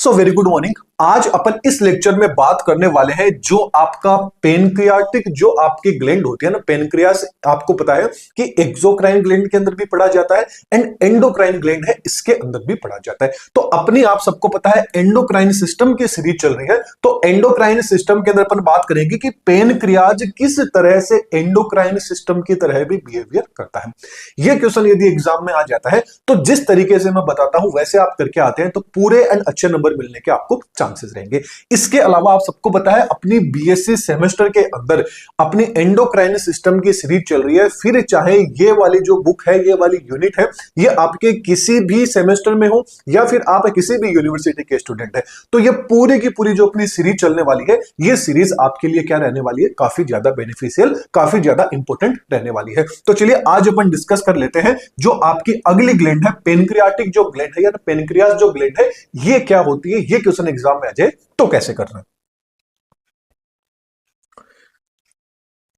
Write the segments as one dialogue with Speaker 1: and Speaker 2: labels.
Speaker 1: So very good morning. आज अपन इस lecture में बात करने वाले हैं जो आपका पेनक्रियाटिक जो आपकी ग्लैंड होती है ना, पेनक्रियास आपको पता है कि एक्सोक्राइन ग्लैंड के अंदर भी पढ़ा जाता है एंड एंडोक्राइन ग्लैंड है इसके अंदर भी पढ़ा जाता है। तो अपनी आप सबको पता है एंडोक्राइन सिस्टम की सीरीज चल रही है, तो एंडोक्राइन सिस्टम के अंदर अपन बात करेंगे कि पेनक्रियाज किस तरह से एंडोक्राइन सिस्टम की तरह भी बिहेवियर करता है। यह क्वेश्चन यदि एग्जाम में आ जाता है तो जिस तरीके से मैं बताता हूं वैसे आप करके आते हैं तो पूरे एंड अच्छे नंबर मिलने के आपको चांसेस रहेंगे। इसके अलावा आप सबको पता है अपनी बीएससी सेमेस्टर के अंदर अपनी एंडोक्राइन सिस्टम की सीरीज चल रही है। फिर चाहे ये वाली जो बुक है, ये वाली यूनिट है, ये आपके किसी भी सेमेस्टर में हो या फिर आप किसी भी यूनिवर्सिटी के स्टूडेंट है, तो ये पूरी की पूरी जो अपनी सीरीज चलने वाली है, ये सीरीज आपके लिए क्या रहने वाली है, काफी ज्यादा बेनिफिशियल, काफी ज्यादा इंपॉर्टेंट रहने वाली है। तो चलिए आज अपन डिस्कस कर लेते हैं जो आपकी अगली ग्लैंड है, पेनक्रियाटिक जो ग्लैंड है या पेनक्रियास जो ग्लैंड है, ये क्या होती है, ये क्वेश्चन एग्जाम में आ जाए तो कैसे करना है।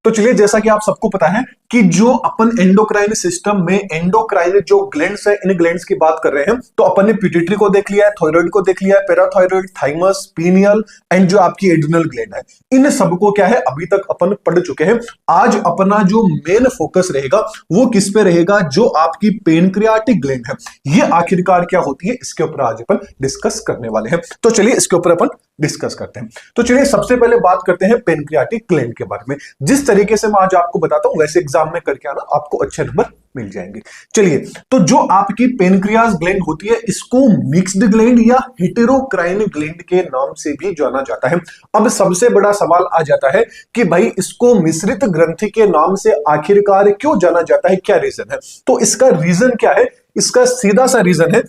Speaker 1: तो चलिए, जैसा कि आप सबको पता है कि जो अपन एंडोक्राइन सिस्टम में एंडोक्राइन जो ग्लैंड्स है, इन ग्लैंड्स की बात कर रहे हैं, तो अपन ने पिट्यूटरी को देख लिया है, थायराइड को देख लिया है, पैराथायराइड, थाइमस, पीनियल एंड जो आपकी एड्रिनल ग्लैंड है, इन सबको क्या है अभी तक अपन पढ़ चुके हैं। आज अपना जो मेन फोकस रहेगा वो किस पे रहेगा, जो आपकी पेनक्रियाटिक ग्लैंड है, ये आखिरकार क्या होती है, इसके ऊपर आज अपन डिस्कस करने वाले हैं। तो चलिए इसके ऊपर अपन डिस्कस करते हैं। तो चलिए सबसे पहले बात करते हैं पेनक्रियाटिक ग्लैंड के बारे में। जिस तरीके से मैं आज आपको बताता हूं वैसे एग्जाम में करके आना, आपको अच्छे नंबर मिल जाएंगे। चलिए, तो जो आपकी पेनक्रियास ग्लैंड होती है इसको मिक्स्ड ग्लैंड या हेटेरोक्राइन ग्लैंड के नाम से भी जाना जाता है। अब सबसे बड़ा सवाल आ जाता है कि भाई इसको मिश्रित ग्रंथि के नाम से आखिरकार क्यों जाना जाता है, क्या रीजन है। तो इसका रीजन क्या है, इसका सीधा सा रीजन है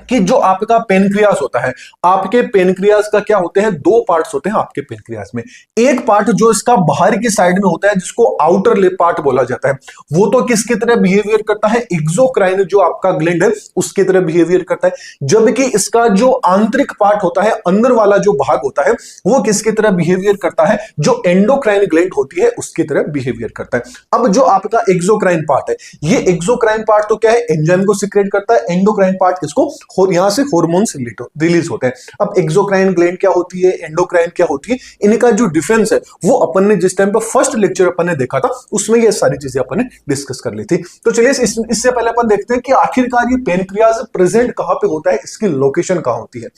Speaker 1: कि जो आपका पेनक्रियास होता है, आपके पेनक्रियास का क्या होते हैं, दो पार्ट्स होते हैं आपके पेनक्रियास में। एक पार्ट जो इसका बाहर की साइड में होता है जिसको आउटर लिप पार्ट बोला जाता है, वो तो किसकी तरह बिहेवियर करता है, एक्सोक्राइन जो आपका ग्लैंड है उसकी तरह बिहेवियर करता है। जबकि इसका जो आंतरिक पार्ट होता है, अंदर वाला जो भाग होता है, वो किसकी तरह बिहेवियर करता है, जो एंडोक्राइन ग्लैंड होती है उसकी तरह बिहेवियर करता है। अब जो आपका एक्सोक्राइन पार्ट है, ये एक्सोक्राइन पार्ट तो क्या है, एंजाइम को सीक्रेट करता है। एंडोक्राइन पार्ट किसको, यहां से हार्मोन्स रिलीज होते हैं। अब एक्सोक्राइन ग्लैंड क्या होती है, एंडोक्राइन क्या होती है, इनका जो डिफरेंस है वो अपन ने जिस टाइम पे फर्स्ट लेक्चर अपन ने देखा था उसमें ये सारी चीजें अपन ने डिस्कस कर ली थी। तो चलिए इससे पहले अपन देखते हैं कि आखिरकार ये पेनक्रियास प्रेजेंट कहां पे होता है, इसकी लोकेशन कहां होती है।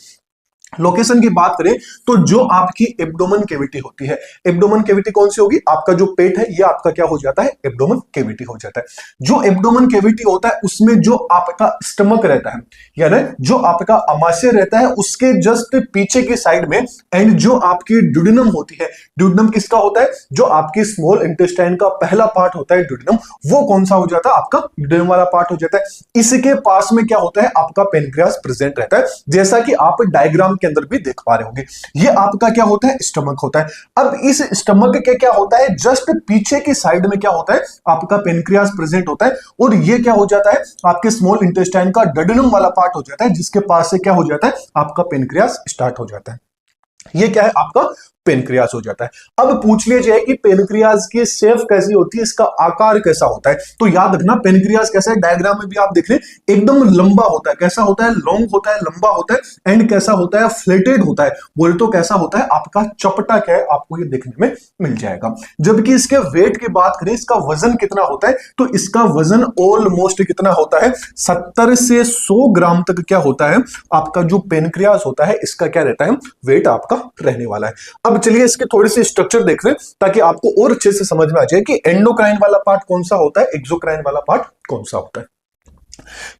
Speaker 1: लोकेशन की बात करें तो जो आपकी एब्डोमेन कैविटी होती है, एब्डोमेन कैविटी कौन सी होगी, आपका जो पेट है ये आपका क्या हो जाता है, एब्डोमेन कैविटी हो जाता है। जो एब्डोमेन कैविटी होता है उसमें जो आपका स्टमक रहता है, यानी जो आपका अमाशय रहता है उसके जस्ट पीछे की साइड में, एंड जो आपकी ड्यूडेनम होती है, ड्यूडेनम किसका होता है, जो आपकी स्मॉल इंटेस्टाइन का पहला पार्ट होता है ड्यूडेनम, वो कौन सा हो जाता है, आपका ड्यूडेनम वाला पार्ट हो जाता है। इसके पास में क्या होता है, आपका पेनक्रियास प्रेजेंट रहता है, जैसा कि आप डायग्राम के अंदर भी देख पा रहे होंगे। ये आपका क्या होता है, स्टमक होता है। अब इस स्टमक के क्या होता है, जस्ट पीछे की साइड में क्या होता है, आपका पेनक्रियास प्रेजेंट होता है, और ये क्या हो जाता है, आपके स्मॉल इंटेस्टाइन का डुडेनम वाला पार्ट हो जाता है, जिसके पास से क्या हो जाता है, आपका पेनक्रियास स्टार्ट हो जाता है। ये क्या है, आपका पेनक्रियास हो जाता है। अब पूछ लिया कि पेनक्रियास की शेप कैसी होती है, इसका आकार कैसा होता है। तो याद रखना पेनक्रियास कैसा है, डायग्राम में भी आप देख रहे हैं एकदम लंबा होता है। कैसा होता है, लॉन्ग होता है, लंबा होता है, एंड कैसा होता है, फ्लेटेड होता है। बोले तो कैसा होता है, आपका चपटा क्या है, आपको ये देखने में मिल जाएगा। जबकि इसके वेट की बात करें, इसका वजन कितना होता है, तो इसका वजन ऑलमोस्ट कितना होता है, 70 से 100 ग्राम तक क्या होता है, आपका जो पेनक्रियास होता है इसका क्या रहता है, वेट आपका रहने वाला है। अब चलिए इसके थोड़ी सी स्ट्रक्चर देख रहे हैं ताकि आपको और अच्छे से समझ में आ जाए कि एंडोक्राइन वाला पार्ट कौन सा होता है, एक्सोक्राइन वाला पार्ट कौन सा होता है।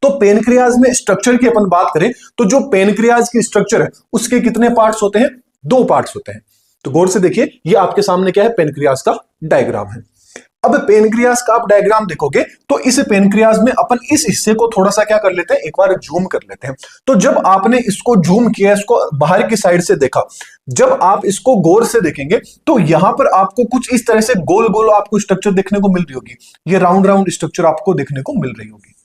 Speaker 1: तो पेनक्रियास में स्ट्रक्चर की अपन बात करें तो जो पेनक्रियास की स्ट्रक्चर है उसके कितने पार्ट्स होते हैं, दो पार्ट्स होते हैं। तो गौर से देखिए, ये आपके सामने क्या है, पेनक्रियास का डायग्राम है। अब पेनक्रियास का आप डायग्राम देखोगे तो इस पेनक्रियास में अपन इस हिस्से को थोड़ा सा क्या कर लेते हैं, एक बार जूम कर लेते हैं। तो जब आपने इसको जूम किया, इसको बाहर की साइड से देखा, जब आप इसको गौर से देखेंगे तो यहां पर आपको कुछ इस तरह से गोल गोल आपको स्ट्रक्चर देखने को मिल रही होगी, ये राउंड राउंड स्ट्रक्चर आपको देखने को मिल रही होगी।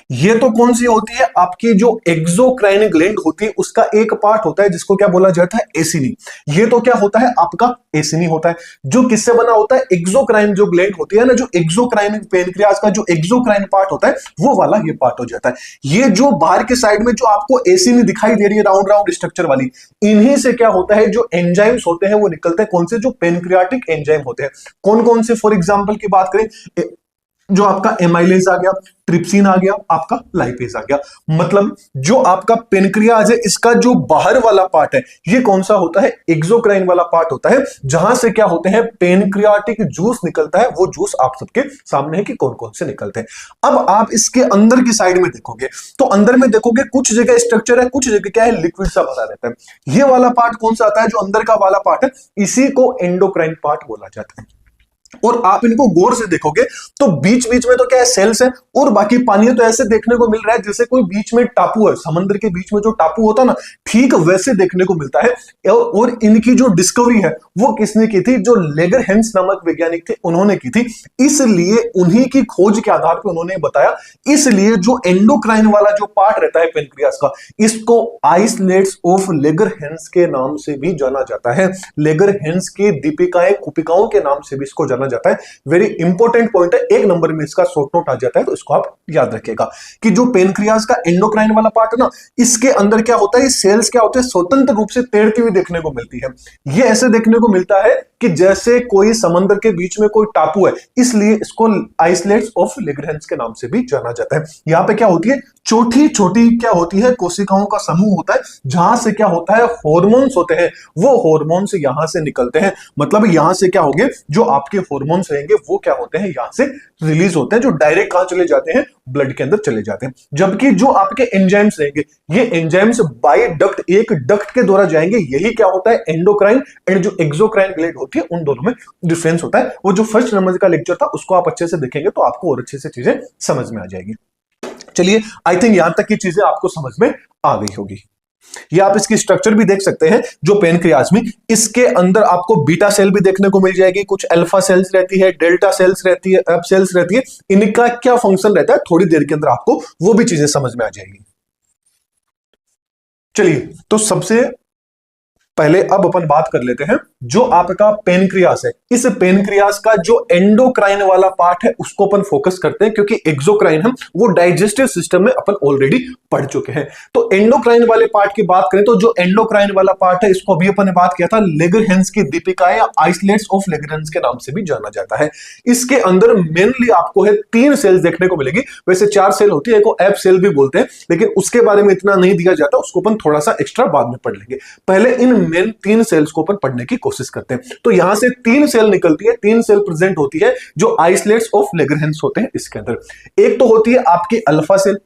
Speaker 1: ये तो कौन सी होती है, आपकी जो एक्सोक्राइन ग्लैंड होती है उसका एक पार्ट होता है जिसको क्या बोला जाता है, एसिनी। ये तो क्या होता है आपका एसिनी होता है, जो किससे बना होता है, एक्सोक्राइन जो ग्लैंड होती है ना, जो एक्सोक्राइन पेनक्रियास का जो एक्सोक्राइन पार्ट होता है वो वाला ये पार्ट हो जाता है। ये जो बाहर के साइड में जो आपको एसिनी दिखाई दे रही है राउंड राउंड स्ट्रक्चर वाली, इन्हीं से क्या होता है, जो एंजाइम्स होते हैं वो निकलते हैं। कौन से, जो पेनक्रियाटिक एंजाइम होते हैं। कौन कौन से, फॉर एग्जांपल की बात करें, जो आपका एमाइलेज आ गया, ट्रिप्सिन आ गया, आपका लाइपेज आ गया। मतलब जो आपका पेनक्रियाज है इसका जो बाहर वाला पार्ट है ये कौन सा होता है, एक्सोक्राइन वाला पार्ट होता है, जहां से क्या होते हैं, पेनक्रियाटिक जूस निकलता है। वो जूस आप सबके सामने है कि कौन कौन से निकलते हैं। अब आप इसके अंदर की साइड में देखोगे तो अंदर में देखोगे कुछ जगह स्ट्रक्चर है, कुछ जगह क्या है, लिक्विड सा भरा रहता है। ये वाला पार्ट कौन सा आता है, जो अंदर का वाला पार्ट है, इसी को एंडोक्राइन पार्ट बोला जाता है। और आप इनको गौर से देखोगे तो बीच बीच में तो क्या है, सेल्स है, और बाकी पानी है। तो ऐसे देखने को मिल रहा है जैसे कोई बीच में टापू है, समुद्र के बीच में जो टापू होता है ना, ठीक वैसे देखने को मिलता है। और इनकी जो डिस्कवरी है वो किसने की थी, जो लेगरहैंस नामक वैज्ञानिक थे उन्होंने की थी। इसलिए उन्हीं की खोज के आधार पर उन्होंने बताया, इसलिए जो एंडोक्राइन वाला जो पार्ट रहता है पेनक्रियास का, इसको आइसलेट्स ऑफ लेगरहैंस के नाम से भी जाना जाता है। लेगरहैंस की दीपिकाएं कुपिकाओं के नाम से भी इसको जाना जाता है। वेरी इंपॉर्टेंट पॉइंट है, एक नंबर में इसका शॉर्ट नोट आ जाता है, तो इसको आप याद रखिएगा कि जो पेनक्रियास का एंडोक्राइन वाला पार्ट है ना, इसके अंदर क्या होता है, सेल्स क्या होते हैं, स्वतंत्र रूप से तैरती हुई देखने को मिलती है। ये ऐसे देखने को मिलता है कि जैसे कोई समंदर के बीच में कोई टापू है, इसलिए इसको आइसलेट्स ऑफ लेगरहैंस के नाम से भी जाना जाता है। यहां पे क्या होती है, छोटी छोटी क्या होती है, कोशिकाओं का समूह होता है, जहां से क्या होता है, हॉर्मोन्स होते हैं, वो हॉर्मोन्स यहां से निकलते हैं। मतलब यहां से क्या होंगे, जो आपके हॉर्मोन्स रहेंगे वो क्या होते हैं, यहां से रिलीज होते हैं, जो डायरेक्ट कहां चले जाते हैं, ब्लड के अंदर चले जाते हैं। जबकि जो आपके एंजाइम्स रहेंगे, ये एंजाइम्स बाय डक्ट, एक डक्ट के द्वारा जाएंगे। यही क्या होता है, एंडोक्राइन एंड जो एक्सोक्राइन ग्लैंड होती है, उन दोनों में डिफरेंस होता है। वो जो फर्स्ट नंबर का लेक्चर था उसको आप अच्छे से देखेंगे तो आपको और अच्छे से चीजें समझ में आ जाएगी। चलिए, आई थिंक यहां तक की चीजें आपको समझ में आ गई होगी। ये आप इसकी स्ट्रक्चर भी देख सकते हैं, जो पेनक्रियाज में, इसके अंदर आपको बीटा सेल भी देखने को मिल जाएगी, कुछ अल्फा सेल्स रहती है, डेल्टा सेल्स रहती है, एफ सेल्स रहती है। इनका क्या फंक्शन रहता है, थोड़ी देर के अंदर आपको वो भी चीजें समझ में आ जाएगी। चलिए, तो सबसे पहले अब अपन बात कर लेते हैं जो आपका पेनक्रियास है। इस पेनक्रियास का जो एंडोक्राइन वाला पार्ट है उसको अपन फोकस करते हैं, क्योंकि एक्सोक्राइन हम वो डाइजेस्टिव सिस्टम में अपन ऑलरेडी पढ़ चुके हैं। तो एंडोक्राइन वाले पार्ट की बात करें तो जो एंडोक्राइन वाला पार्ट है, इसको अभी अपन ने बात किया था, लेगरहैंस की दीपिका या आइसलेट्स ऑफ लेगरहैंस के नाम से भी जाना जाता है। इसके अंदर मेनली आपको है 3 सेल्स देखने को मिलेगी। वैसे 4 सेल होती है, एक एफ सेल भी बोलते हैं, लेकिन उसके बारे में इतना नहीं दिया जाता, उसको अपन थोड़ा सा एक्स्ट्रा बाद में पढ़ लेंगे। पहले इन मेन 3 सेल्स को अपन पढ़ने की कोशिश करते हैं। तो यहां से 3 सेल निकलती है, 3 सेल प्रेजेंट होती है जो आइसलेट्स ऑफ लेगरहैंस होते हैं इसके अंदर। एक तो होती है आपकी अल्फा सेल,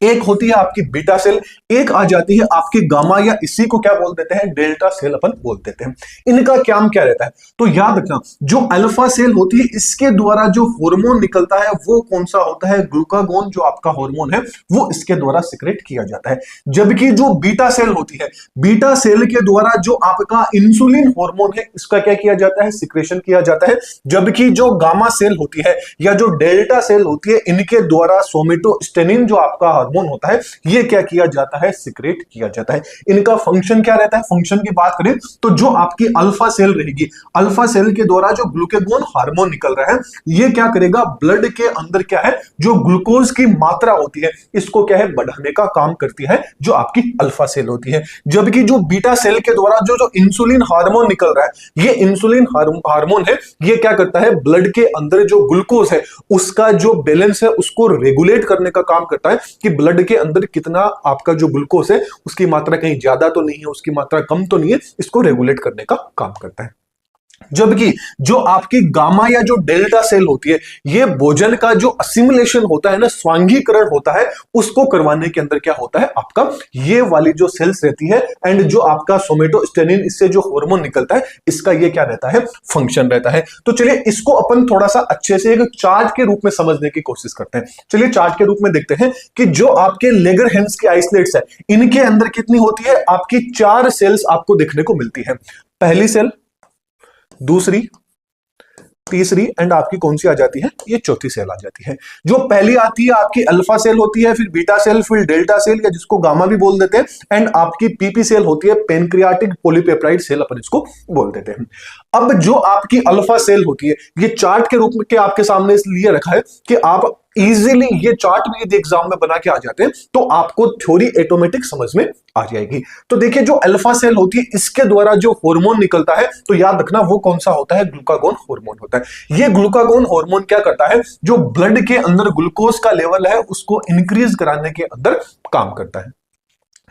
Speaker 1: एक होती है आपकी बीटा सेल, एक आ जाती है आपकी गामा, या इसी को क्या बोल देते हैं, डेल्टा सेल अपन बोल देते हैं। इनका काम क्या रहता है, तो याद रखना, जो अल्फा सेल होती है इसके द्वारा जो हार्मोन निकलता है वो कौन सा होता है, ग्लूकागोन, जो आपका हार्मोन है वो इसके द्वारा सिक्रेट किया जाता है। जबकि जो बीटा सेल होती है, बीटा सेल के द्वारा जो आपका इंसुलिन हार्मोन है इसका क्या किया जाता है, सिक्रेशन किया जाता है। जबकि जो गामा सेल होती है या जो डेल्टा सेल होती है, इनके द्वारा सोमेटोस्टेनिन जो आपका हार्मोन होता है, ये क्या किया जाता है, सिक्रेट किया जाता है। इनका फंक्शन क्या रहता है, फंक्शन की बात करें तो जो आपकी अल्फा सेल रहेगी, अल्फा सेल के द्वारा जो ग्लूकागोन हार्मोन निकल रहा है, ये क्या करेगा, ब्लड के अंदर क्या है, जो ग्लूकोज की मात्रा होती है इसको क्या है, बढ़ाने का काम करती है, जो आपकी अल्फा सेल होती है। जबकि जो बीटा सेल के द्वारा जो इंसुलिन हार्मोन निकल रहा है, ये इंसुलिन हार्मोन है, ये क्या करता है, ब्लड के अंदर जो ग्लूकोज है उसका जो बैलेंस है उसको रेगुलेट करने का काम करता है, कि ब्लड के अंदर कितना आपका जो ग्लूकोज है उसकी मात्रा कहीं ज्यादा तो नहीं है, उसकी मात्रा कम तो नहीं है, इसको रेगुलेट करने का काम करता है। जबकि जो आपकी गामा या जो डेल्टा सेल होती है, ये भोजन का जो असिमुलेशन होता है ना, स्वांगीकरण होता है, उसको करवाने के अंदर क्या होता है आपका, ये वाली जो सेल्स रहती है, एंड जो आपका सोमेटोस्टेनिन, इससे जो हार्मोन निकलता है, इसका ये क्या रहता है, फंक्शन रहता है। तो चलिए इसको अपन थोड़ा सा अच्छे से एक चार्ट के रूप में समझने की कोशिश करते हैं। चलिए चार्ट के रूप में देखते हैं कि जो आपके लेगरहैंस की आइसलेट्स है, इनके अंदर कितनी होती है, आपकी 4 सेल्स आपको देखने को मिलती है। पहली सेल, दूसरी, तीसरी एंड आपकी कौन सी आ जाती है, ये चौथी सेल आ जाती है। जो पहली आती है आपकी अल्फा सेल होती है, फिर बीटा सेल, फिर डेल्टा सेल या जिसको गामा भी बोल देते हैं, एंड आपकी पीपी सेल होती है, पेनक्रियाटिक पॉलीपेप्टाइड सेल अपन इसको बोल देते हैं। अब जो आपकी अल्फा सेल होती है, ये चार्ट के रूप में के आपके सामने इसलिए रखा है कि आप इजीली ये चार्ट भी यदि एग्जाम में बना के आ जाते हैं तो आपको थ्योरी ऑटोमेटिक समझ में आ जाएगी। तो देखिए जो अल्फा सेल होती है इसके द्वारा जो हार्मोन निकलता है, तो याद रखना वो कौन सा होता है, ग्लूकागोन हार्मोन होता है। ये ग्लूकागोन हार्मोन क्या करता है, जो ब्लड के अंदर ग्लूकोज का लेवल है उसको इंक्रीज कराने के अंदर काम करता है।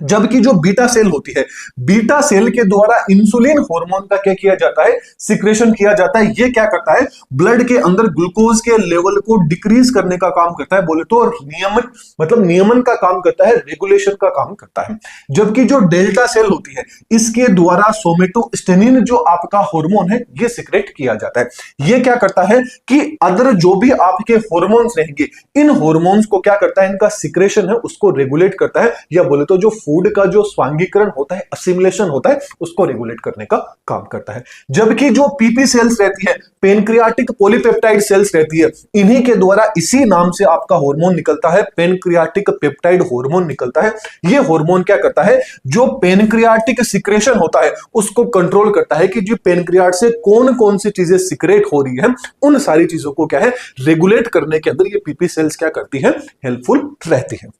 Speaker 1: जबकि जो बीटा सेल होती है, बीटा सेल के द्वारा इंसुलिन हार्मोन का क्या किया जाता है, सिक्रेशन किया जाता है। ये क्या करता है, ब्लड के अंदर ग्लूकोज के लेवल को डिक्रीज करने का काम करता है, बोले तो नियमन, मतलब नियमन का काम करता है, रेगुलेशन का काम करता है। जबकि जो डेल्टा सेल होती है इसके द्वारा सोमेटोस्टेनिन जो आपका हार्मोन है ये सिक्रेट किया जाता है। ये क्या करता है कि अदर जो भी आपके हार्मोन्स रहेंगे, इन हार्मोन्स को क्या करता है, इनका सिक्रेशन है उसको रेगुलेट करता है, या बोले तो जो फूड का जो स्वांगीकरण होता है, असिमिलेशन होता है, उसको रेगुलेट करने का काम करता है। जबकि जो पीपी सेल्स रहती है, पेनक्रियाटिक पॉलीपेप्टाइड सेल्स रहती है, इन्हीं के द्वारा इसी नाम से आपका हार्मोन निकलता है, पेनक्रियाटिक पेप्टाइड हार्मोन निकलता है। ये हार्मोन क्या करता है, जो पेनक्रियाटिक सिक्रेशन होता है उसको कंट्रोल करता है कि जो पेनक्रियाट से कौन कौन सी चीजें सिक्रेट हो रही है, उन सारी चीजों को क्या है, रेगुलेट करने के अंदर ये पीपी सेल्स क्या करती है, हेल्पफुल रहती है।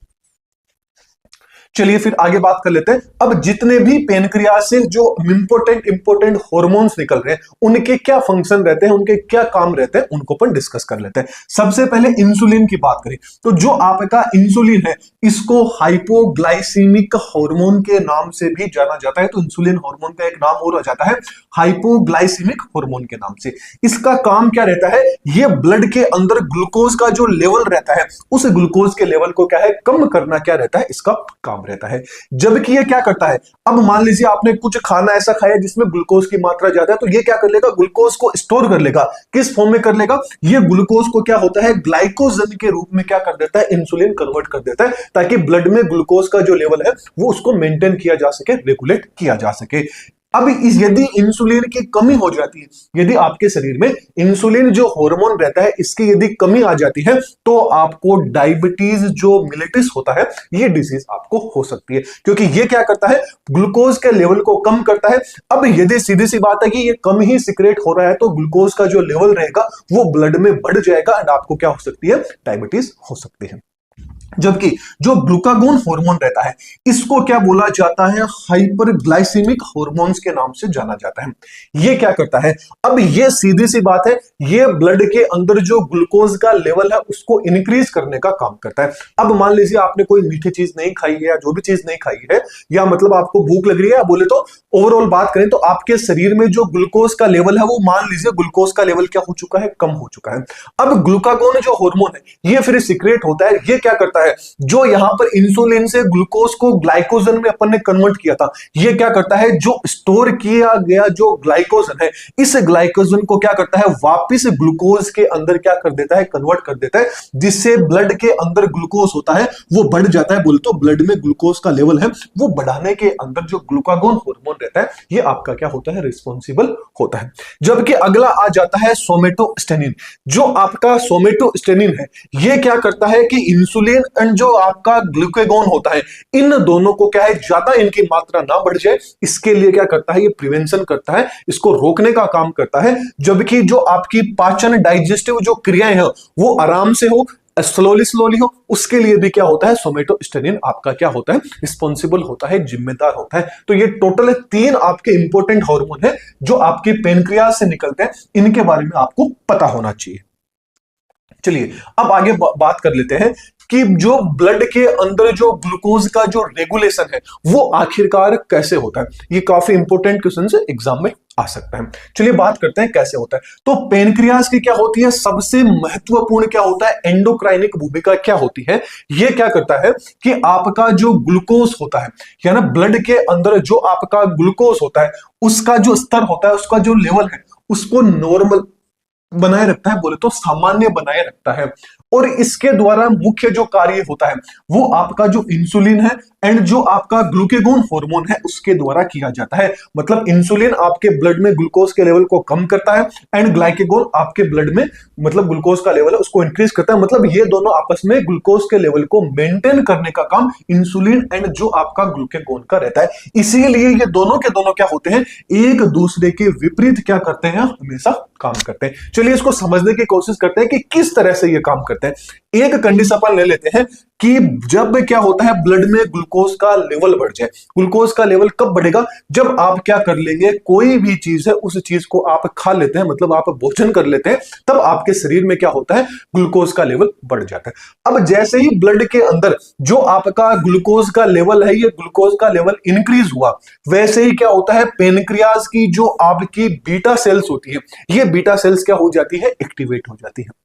Speaker 1: चलिए फिर आगे बात कर लेते हैं। अब जितने भी पेनक्रियास से जो इंपोर्टेंट हार्मोन्स निकल रहे हैं उनके क्या फंक्शन रहते हैं, उनके क्या काम रहते हैं, उनको अपन डिस्कस कर लेते हैं। सबसे पहले इंसुलिन की बात करें तो जो आपका इंसुलिन है इसको हाइपोग्लाइसीमिक हार्मोन के नाम से भी जाना जाता है। तो इंसुलिन हार्मोन का एक नाम और आ जाता है हाइपोग्लाइसीमिक हार्मोन के नाम से। इसका काम क्या रहता है, ये ब्लड के अंदर ग्लूकोज का जो लेवल रहता है उस ग्लूकोज के लेवल को क्या है, कम करना क्या रहता है, इसका काम रहता है। जबकि ये क्या करता है, अब मान लीजिए आपने कुछ खाना ऐसा खाया जिसमें ग्लूकोज की मात्रा ज्यादा है, तो ये क्या कर लेगा, ग्लूकोज को स्टोर कर लेगा। किस फॉर्म में कर लेगा, ये ग्लूकोज को क्या होता है, ग्लाइकोजन के रूप में क्या कर देता है, इंसुलिन कन्वर्ट कर देता है, ताकि ब्लड में ग्लूकोज का जो लेवल है वो उसको मेंटेन किया जा सके, रेगुलेट किया जा सके। अब यदि इंसुलिन की कमी हो जाती है, यदि आपके शरीर में इंसुलिन जो हार्मोन रहता है इसकी यदि कमी आ जाती है, तो आपको डायबिटीज जो मिलेटिस होता है ये डिजीज आपको हो सकती है, क्योंकि ये क्या करता है, ग्लूकोज के लेवल को कम करता है। अब यदि सीधी सी बात है कि ये कम ही सिक्रेट हो रहा है तो ग्लूकोज का जो लेवल रहेगा वो ब्लड में बढ़ जाएगा एंड आपको क्या हो सकती है, डायबिटीज हो सकती है। जबकि जो ग्लूकागोन हार्मोन रहता है इसको क्या बोला जाता है, हाइपरग्लाइसेमिक हार्मोन्स के नाम से जाना जाता है। ये क्या करता है, अब ये सीधी सी बात है, ये ब्लड के अंदर जो ग्लूकोज का लेवल है उसको इंक्रीज करने का काम करता है। अब मान लीजिए आपने कोई मीठी चीज नहीं खाई है या जो भी चीज नहीं खाई है, या मतलब आपको भूख लग रही है, बोले तो ओवरऑल बात करें तो आपके शरीर में जो ग्लूकोज का लेवल है वो मान लीजिए ग्लूकोज का लेवल क्या हो चुका है, कम हो चुका है। अब ग्लूकागोन जो हार्मोन है ये फिर सिक्रेट होता है, ये क्या करता है, जो यहां पर इंसुलिन से ग्लूकोज को ग्लाइकोजन में अपन ने कन्वर्ट किया था, ये क्या करता है, जो स्टोर किया गया जो ग्लाइकोजन है इस ग्लाइकोजन को क्या करता है, वापस ग्लूकोज के अंदर क्या कर देता है, कन्वर्ट कर देता है, जिससे ब्लड के अंदर ग्लूकोज होता है वो बढ़ जाता है। बोल तो ब्लड में ग्लूकोज का लेवल है वो बढ़ाने के अंदर जो ग्लूकागोन हार्मोन रहता है ये आपका क्या होता है, रिस्पॉन्सिबल होता है। जबकि अगला आ जाता है सोमेटोस्टेनिन। जो आपका सोमेटोस्टेनिन है ये क्या करता है कि इंसुलिन एंड जो आपका ग्लूकागोन होता है इन दोनों को क्या है, ज्यादा इनकी मात्रा ना बढ़ जाए इसके लिए क्या करता है, ये प्रिवेंशन करता है, इसको रोकने का काम करता है। जबकि जो आपकी पाचन डाइजेस्टिव जो क्रियाएं हैं वो आराम से हो, स्लोली हो, उसके लिए भी क्या होता है, सोमेटोस्टेनिन आपका क्या होता है, रिस्पॉन्सिबल होता है, जिम्मेदार होता है। तो ये टोटल 3 आपके इंपॉर्टेंट हार्मोन है जो आपकी पेनक्रियाज से निकलते हैं, इनके बारे में आपको पता होना चाहिए। चलिए अब आगे बात कर लेते हैं कि जो ब्लड के अंदर जो ग्लूकोज का जो रेगुलेशन है वो आखिरकार कैसे होता है। ये काफी इंपॉर्टेंट क्वेश्चन है, एग्जाम में आ सकता है। चलिए बात करते हैं कैसे होता है। तो पेनक्रियाज की क्या होती है, सबसे महत्वपूर्ण क्या होता है, एंडोक्राइनिक भूमिका क्या होती है। ये क्या करता है कि आपका जो ग्लूकोज होता है, या ना ब्लड के अंदर जो आपका ग्लूकोज होता है उसका जो स्तर होता है, उसका जो लेवल है उसको नॉर्मल बनाए रखता है, बोले तो सामान्य बनाए रखता है। और इसके द्वारा मुख्य जो कार्य होता है वो आपका जो इंसुलिन है एंड जो आपका ग्लूकेगॉन हार्मोन है उसके द्वारा किया जाता है। मतलब इंसुलिन आपके ब्लड में ग्लूकोज के लेवल को कम करता है एंड ग्लाइकेगॉन आपके ब्लड में मतलब ग्लूकोज का लेवल है उसको इंक्रीज करता है। मतलब ये दोनों आपस में ग्लूकोज के लेवल को मेंटेन करने का काम इंसुलिन एंड जो आपका ग्लूकेगॉन का रहता है। इसीलिए ये दोनों के दोनों क्या होते हैं, एक दूसरे के विपरीत क्या करते हैं, हमेशा काम करते हैं। चलिए इसको समझने की कोशिश करते हैं कि किस तरह से ये काम करते हैं। एक कंडीशन अपन ले लेते हैं कि जब क्या होता है ब्लड में ग्लूकोज का लेवल बढ़ जाए। ग्लूकोज का लेवल कब बढ़ेगा, जब आप क्या कर लेंगे, कोई भी चीज है उस चीज को आप खा लेते हैं, मतलब आप भोजन कर लेते हैं, तब आपके शरीर में क्या होता है, ग्लूकोज का लेवल बढ़ जाता है। अब जैसे ही ब्लड के अंदर जो आपका ग्लूकोज का लेवल है, ये ग्लूकोज का लेवल इंक्रीज हुआ, वैसे ही क्या होता है, पेनक्रियाज की जो आपकी बीटा सेल्स होती है, ये बीटा सेल्स क्या हो जाती है, एक्टिवेट हो जाती है।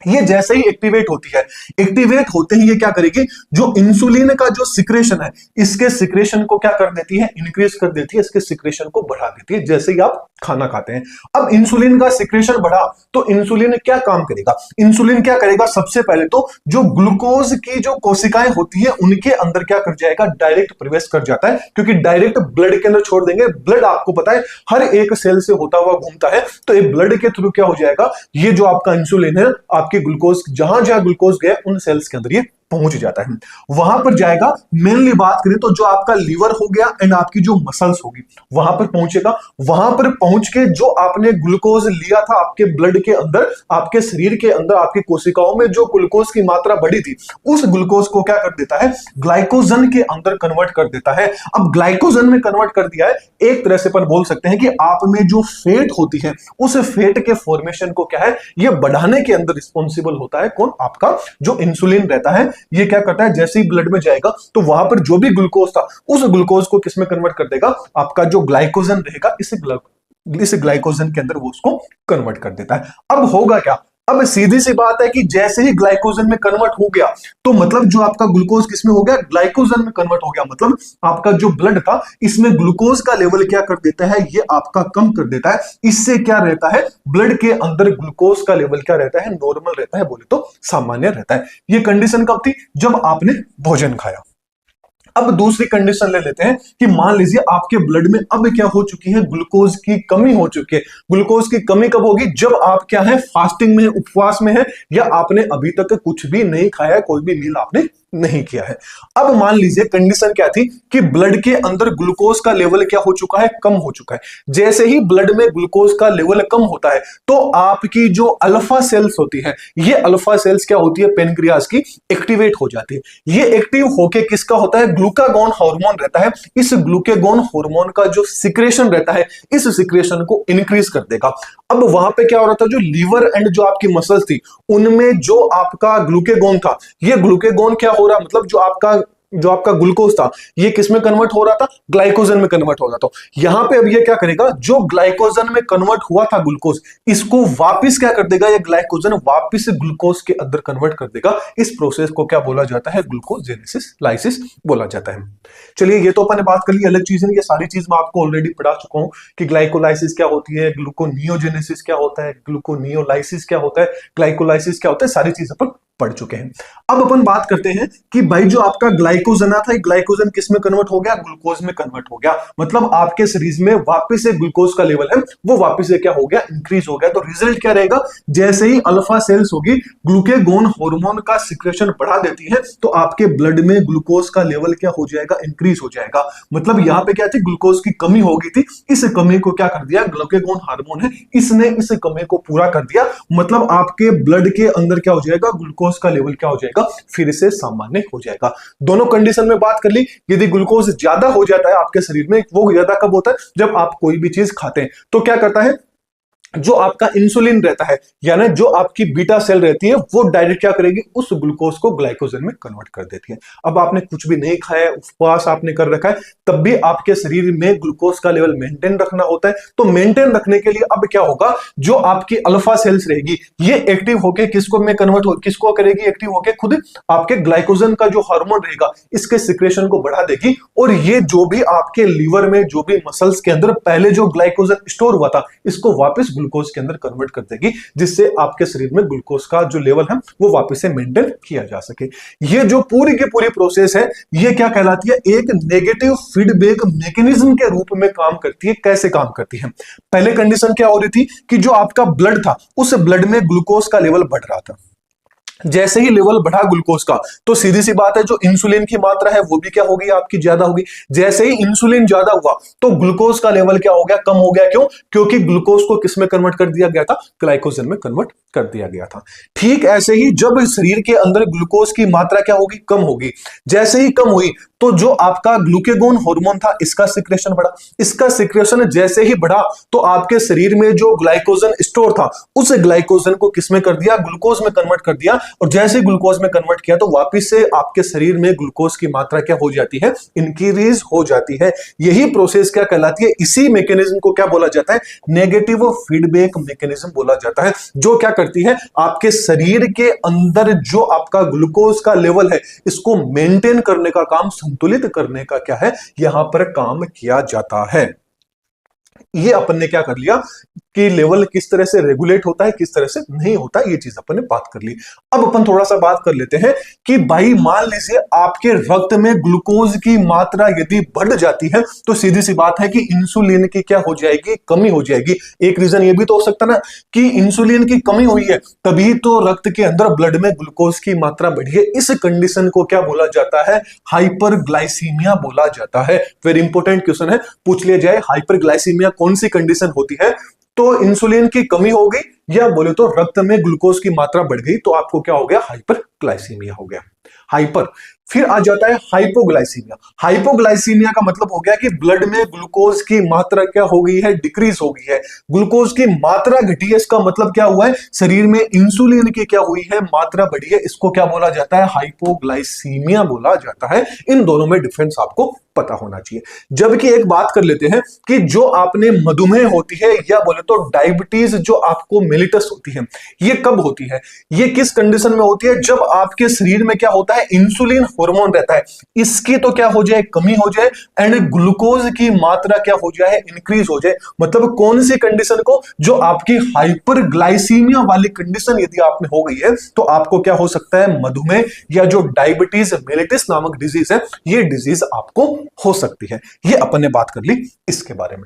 Speaker 1: ये जैसे ही एक्टिवेट होती है, एक्टिवेट होते ही ये क्या करेगी, जो इंसुलिन का जो सिक्रेशन है, इसके सिक्रेशन को क्या कर देती है, इंक्रीज कर देती है, इसके सिक्रेशन को बढ़ा देती है जैसे ही आप खाना खाते हैं। अब इंसुलिन का सिक्रेशन बढ़ा तो इंसुलिन क्या काम करेगा, इंसुलिन क्या करेगा, सबसे पहले तो जो ग्लूकोज की जो कोशिकाएं होती है उनके अंदर क्या कर जाएगा, डायरेक्ट प्रवेश कर जाता है, क्योंकि डायरेक्ट ब्लड के अंदर छोड़ देंगे। ब्लड आपको पता है हर एक सेल से होता हुआ घूमता है, तो ये ब्लड के थ्रू क्या हो जाएगा, ये जो आपका इंसुलिन है आपके ग्लूकोज जहां जहां ग्लूकोज गए उन सेल्स के अंदर ये पहुंच जाता है, वहां पर जाएगा। मेनली बात करें तो जो आपका लीवर हो गया एंड आपकी जो मसल्स होगी वहां पर पहुंचेगा। वहां पर पहुंच के जो आपने ग्लूकोज लिया था आपके ब्लड के अंदर, आपके शरीर के अंदर, आपकी कोशिकाओं में जो ग्लूकोज की मात्रा बढ़ी थी, उस ग्लूकोज को क्या कर देता है, ग्लाइकोजन के अंदर कन्वर्ट कर देता है। अब ग्लाइकोजन में कन्वर्ट कर दिया है, एक तरह से अपन बोल सकते हैं कि आप में जो फेट होती है उस फेट के फॉर्मेशन को क्या है, ये बढ़ाने के अंदर रिस्पॉन्सिबल होता है कौन, आपका जो इंसुलिन रहता है। ये क्या करता है, जैसे ही ब्लड में जाएगा तो वहां पर जो भी ग्लूकोज था उस ग्लूकोज को किसमें कन्वर्ट कर देगा, आपका जो ग्लाइकोजन रहेगा इस ग्लाइकोजन के अंदर वो उसको कन्वर्ट कर देता है। अब होगा क्या, अब सीधी सी बात है कि जैसे ही ग्लाइकोजन में कन्वर्ट हो गया तो मतलब जो आपका ग्लूकोज किसमें हो गया, ग्लाइकोजन में कन्वर्ट हो गया। मतलब आपका जो ब्लड था इसमें ग्लूकोज का लेवल क्या कर देता है, ये आपका कम कर देता है। इससे क्या रहता है, ब्लड के अंदर ग्लूकोज का लेवल क्या रहता है, नॉर्मल रहता है, बोले तो सामान्य रहता है। ये कंडीशन कब थी, जब आपने भोजन खाया। अब दूसरी कंडीशन ले लेते हैं कि मान लीजिए आपके ब्लड में अब क्या हो चुकी है, ग्लूकोज की कमी हो चुकी है। ग्लूकोज की कमी कब होगी, जब आप क्या है, फास्टिंग में है, उपवास में है, या आपने अभी तक कुछ भी नहीं खाया है, कोई भी मील आपने नहीं किया है। अब मान लीजिए कंडीशन क्या थी कि ब्लड के अंदर ग्लूकोज का लेवल क्या हो चुका है, कम हो चुका है। जैसे ही ब्लड में ग्लूकोज का लेवल कम होता है तो आपकी जो अल्फा सेल्स होती है, ये अल्फा सेल्स क्या होती है, पेनक्रियाज की, एक्टिवेट हो जाती है। ये एक्टिव होके किसका होता है, ग्लूकागॉन हार्मोन रहता है। इस ग्लूकागॉन हार्मोन का जो सिक्रेशन रहता है, इस सिक्रेशन को इंक्रीज कर देगा। अब वहां पे क्या हो रहा था, जो लीवर एंड जो आपकी मसल्स थी उनमें जो आपका ग्लूकागॉन था, ये ग्लूकागॉन क्या हो रहा, मतलब जो आपका ग्लूकोज था ये किसमें कन्वर्ट हो रहा था, ग्लाइकोजन में कन्वर्ट हो रहा था। यहां पे अब ये क्या करेगा, जो ग्लाइकोजन में कन्वर्ट हुआ था ग्लूकोज, इसको वापस क्या कर देगा, ये ग्लाइकोजन वापस ग्लूकोज के अंदर कन्वर्ट कर देगा। इस प्रोसेस को क्या बोला जाता है, ग्लूकोजेनेसिस लाइसिस बोला जाता है। चलिए ये तो अपन ने बात कर ली, अलग चीज है, ये सारी चीज मैं आपको ऑलरेडी पढ़ा चुका हूं कि ग्लाइकोलाइसिस क्या होती है, ग्लूकोनियोजेनेसिस क्या होता है, ग्लूकोनियोलाइसिस क्या होता है, ग्लाइकोलाइसिस क्या होता है, सारी चीज अपन पढ़ चुके हैं। अब अपन बात करते हैं कि भाई जो आपका ग्लाइकोजन था, ग्लाइकोजन किस में कन्वर्ट हो गया, ग्लूकोज में कन्वर्ट हो गया। मतलब आपके शरीर में वापस से ग्लूकोज का लेवल है वो वापस से क्या हो गया, इंक्रीज हो गया। तो रिजल्ट क्या रहेगा, जैसे ही अल्फा सेल्स होगी ग्लूकागॉन हार्मोन का सिक्रेशन बढ़ा देती है तो आपके ब्लड में ग्लूकोज का लेवल क्या हो जाएगा, इंक्रीज हो जाएगा। मतलब यहां पे क्या थी, ग्लूकोज की कमी हो गई थी, इस कमी को क्या कर दिया, ग्लूकागॉन हार्मोन है इसने इस कमी को पूरा कर दिया। मतलब आपके ब्लड के अंदर क्या हो जाएगा, ग्लूकोज का लेवल क्या हो जाएगा, फिर से सामान्य हो जाएगा। दोनों कंडीशन में बात कर ली। यदि ग्लूकोज ज्यादा हो जाता है आपके शरीर में, वो ज्यादा कब होता है, जब आप कोई भी चीज खाते हैं तो क्या करता है, जो आपका इंसुलिन रहता है यानी जो आपकी बीटा सेल रहती है वो डायरेक्ट क्या करेगी, उस ग्लूकोज को ग्लाइकोजन में कन्वर्ट कर देती है। अब आपने कुछ भी नहीं खाया, उपवास आपने कर रखा है, तब भी आपके शरीर में ग्लूकोज का लेवल मेंटेन रखना होता है। तो मेंटेन रखने के लिए अब क्या होगा, जो आपकी अल्फा सेल्स रहेगी ये एक्टिव होकर किसको में कन्वर्ट हो, किसको करेगी, एक्टिव होकर खुद आपके ग्लाइकोजन का जो हार्मोन रहेगा इसके सिक्रेशन को बढ़ा देगी। और ये जो भी आपके लीवर में, जो भी मसल्स के अंदर पहले जो ग्लाइकोजन स्टोर हुआ था, इसको वापस ग्लूकोज के अंदर कन्वर्ट कर देगी, जिससे आपके शरीर में ग्लूकोज का जो लेवल है वो वापस से मेंटेन किया जा सके। ये जो पूरी की पूरी प्रोसेस है ये क्या कहलाती है, एक नेगेटिव फीडबैक मैकेनिज्म के रूप में काम करती है। कैसे काम करती है, पहले कंडीशन क्या हो रही थी कि जो आपका ब्लड था उस ब्लड में ग्लूकोज का लेवल बढ़ रहा था। जैसे ही लेवल बढ़ा ग्लूकोज का तो सीधी सी बात है जो इंसुलिन की मात्रा है वो भी क्या होगी, आपकी ज्यादा होगी। जैसे ही इंसुलिन ज्यादा हुआ तो ग्लूकोज का लेवल क्या हो गया, कम हो गया। क्यों? क्योंकि ग्लूकोज को किस में कन्वर्ट कर दिया गया था, ग्लाइकोजन में कन्वर्ट कर दिया गया था। ठीक ऐसे ही जब शरीर के अंदर ग्लूकोज की मात्रा क्या होगी, कम होगी। जैसे ही कम हुई तो जो आपका ग्लूकेगोन हार्मोन था इसका सिक्रेशन बढ़ा। इसका सिक्रेशन जैसे ही बढ़ा तो आपके शरीर में जो ग्लाइकोजन स्टोर था उस ग्लाइकोजन को किस में कर दिया, ग्लूकोज में कन्वर्ट कर दिया। और जैसे ग्लूकोज में कन्वर्ट किया तो वापस से आपके शरीर में ग्लूकोज की मात्रा क्या हो जाती है, इंक्रीज हो जाती है। यही प्रोसेस क्या कहलाती है, इसी मैकेनिज्म को क्या बोला जाता है, नेगेटिव फीडबैक मैकेनिज्म बोला जाता है। जो क्या करती है, आपके शरीर के अंदर जो आपका ग्लूकोज का लेवल है इसको मेंटेन करने का काम, संतुलित करने का क्या है, यहां पर काम किया जाता है। ये अपन ने क्या कर लिया कि लेवल किस तरह से रेगुलेट होता है, किस तरह से नहीं होता, ये चीज अपन ने बात कर ली। अब अपन थोड़ा सा बात कर लेते हैं कि भाई मान लीजिए आपके रक्त में ग्लूकोज की मात्रा यदि बढ़ जाती है तो सीधी सी बात है कि इंसुलिन की क्या हो जाएगी, कमी हो जाएगी। एक रीजन ये भी तो हो सकता ना कि इंसुलिन की कमी हुई है तभी तो रक्त के अंदर ब्लड में ग्लूकोज की मात्रा बढ़ी है। इस कंडीशन को क्या बोला जाता है, हाइपरग्लाइसीमिया बोला जाता है। वेरी इंपॉर्टेंट क्वेश्चन है, पूछ लिया जाए हाइपरग्लाइसीमिया कौन सी कंडीशन होती है, तो इंसुलिन की कमी हो गई या बोले तो रक्त में ग्लूकोज की मात्रा बढ़ गई तो आपको क्या हो गया, हाइपरग्लाइसीमिया हो गया। हाइपर, फिर आ जाता है हाइपोग्लाइसीमिया। हाइपोग्लाइसीमिया का मतलब हो गया कि ब्लड में ग्लूकोज की मात्रा क्या हो गई है, डिक्रीज हो गई है। ग्लूकोज की मात्रा घटी है, इसका मतलब क्या हुआ है, शरीर में इंसुलिन की क्या हुई है, मात्रा बढ़ी है। इसको क्या बोला जाता है, हाइपोग्लाइसीमिया बोला जाता है। इन दोनों में डिफरेंस आपको पता होना चाहिए। जबकि एक बात कर लेते हैं कि जो आपने मधुमेह होती है या बोले तो डायबिटीज जो आपको मेलिटस होती है, ये कब होती है, ये किस कंडीशन में होती है, जब आपके शरीर में क्या होता है, इंसुलिन हार्मोन रहता है, इसकी तो क्या हो जाए, कमी हो जाए एंड ग्लूकोज की मात्रा क्या हो जाए, इंक्रीज हो जाए। मतलब कौन सी कंडीशन को, जो आपकी हाइपरग्लाइसीमिया वाली कंडीशन यदि आप में हो गई है तो आपको क्या हो सकता है, मधुमेह या जो डायबिटीज मेलिटस नामक डिजीज है ये डिजीज आपको हो सकती है। ये अपन ने बात कर ली इसके बारे में।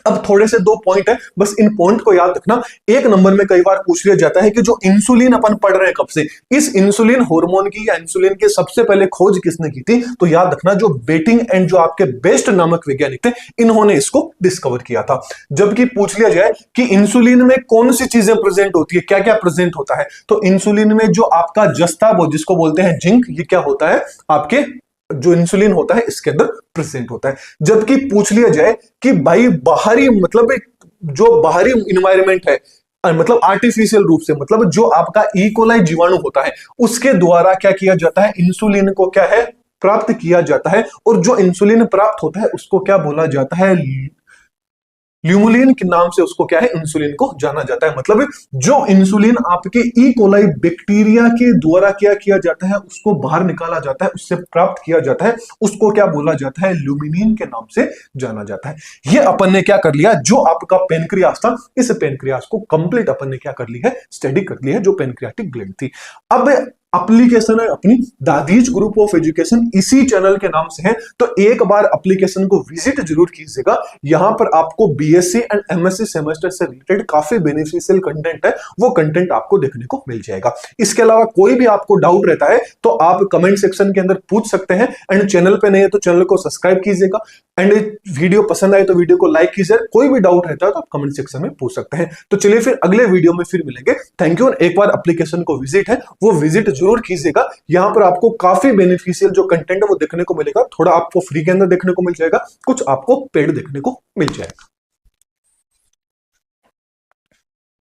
Speaker 1: अब थोड़े से दो पॉइंट है, बस इन पॉइंट को याद रखना। एक नंबर में कई बार पूछ लिया जाता है कि जो इंसुलिन अपन पढ़ रहे हैं कब से, इस इंसुलिन हार्मोन की या इंसुलिन की सबसे पहले खोज किसने की थी, तो याद रखना जो बेटिंग एंड जो आपके बेस्ट नामक वैज्ञानिक थे इन्होंने इसको डिस्कवर किया था। जबकि पूछ लिया जाए कि इंसुलिन में कौन सी चीजें प्रेजेंट होती है, क्या क्या प्रेजेंट होता है, तो इंसुलिन में जो आपका जस्ता जिसको बोलते हैं जिंक, ये क्या होता है, आपके जो इंसुलिन होता है इसके अंदर प्रेजेंट होता है। जबकि पूछ लिया जाए कि भाई बाहरी, मतलब जो बाहरी इन्वायरमेंट है, मतलब आर्टिफिशियल रूप से, मतलब जो आपका इकोलाई जीवाणु होता है उसके द्वारा क्या किया जाता है, इंसुलिन को क्या है, प्राप्त किया जाता है। और जो इंसुलिन प्राप्त होता है उसको क्या बोला जाता है, ल्यूमुलिन के नाम से उसको क्या है, इंसुलिन को जाना जाता है। मतलब जो इंसुलिन आपके ई कोलाई बैक्टीरिया के द्वारा क्या किया जाता है, उसको बाहर निकाला जाता है, उससे प्राप्त किया जाता है, उसको क्या बोला जाता है, ल्यूमिनिन के नाम से जाना जाता है। ये अपन ने क्या कर लिया, जो आपका पेनक्रियास था, इस पेनक्रियास को कंप्लीट अपन ने क्या कर ली है, स्टडी कर ली है, जो पेनक्रियाटिक ग्लैंड थी। अब एप्लीकेशन है अपनी दादीज ग्रुप ऑफ एजुकेशन, इसी चैनल के नाम से है, तो एक बार एप्लीकेशन को विजिट जरूर कीजिएगा। यहां पर आपको बीएससी एंड एमएससी सेमेस्टर से रिलेटेड काफी बेनिफिशियल कंटेंट है, वो कंटेंट आपको देखने को मिल जाएगा। इसके अलावा कोई भी आपको डाउट रहता है तो आप कमेंट सेक्शन के अंदर पूछ सकते हैं। एंड चैनल पे नहीं है तो चैनल को सब्सक्राइब कीजिएगा। एंड वीडियो पसंद आए तो वीडियो को लाइक कीजिए। कोई भी डाउट रहता है तो आप कमेंट सेक्शन में पूछ सकते हैं। तो चलिए फिर अगले वीडियो में फिर मिलेंगे। Thank you. एक बार एप्लीकेशन को विजिट है वो विजिट जरूर कीजिएगा। यहां पर आपको काफी बेनिफिशियल जो कंटेंट है वो देखने को मिलेगा। थोड़ा आपको फ्री के अंदर देखने को मिल जाएगा, कुछ आपको पेड देखने को मिल जाएगा।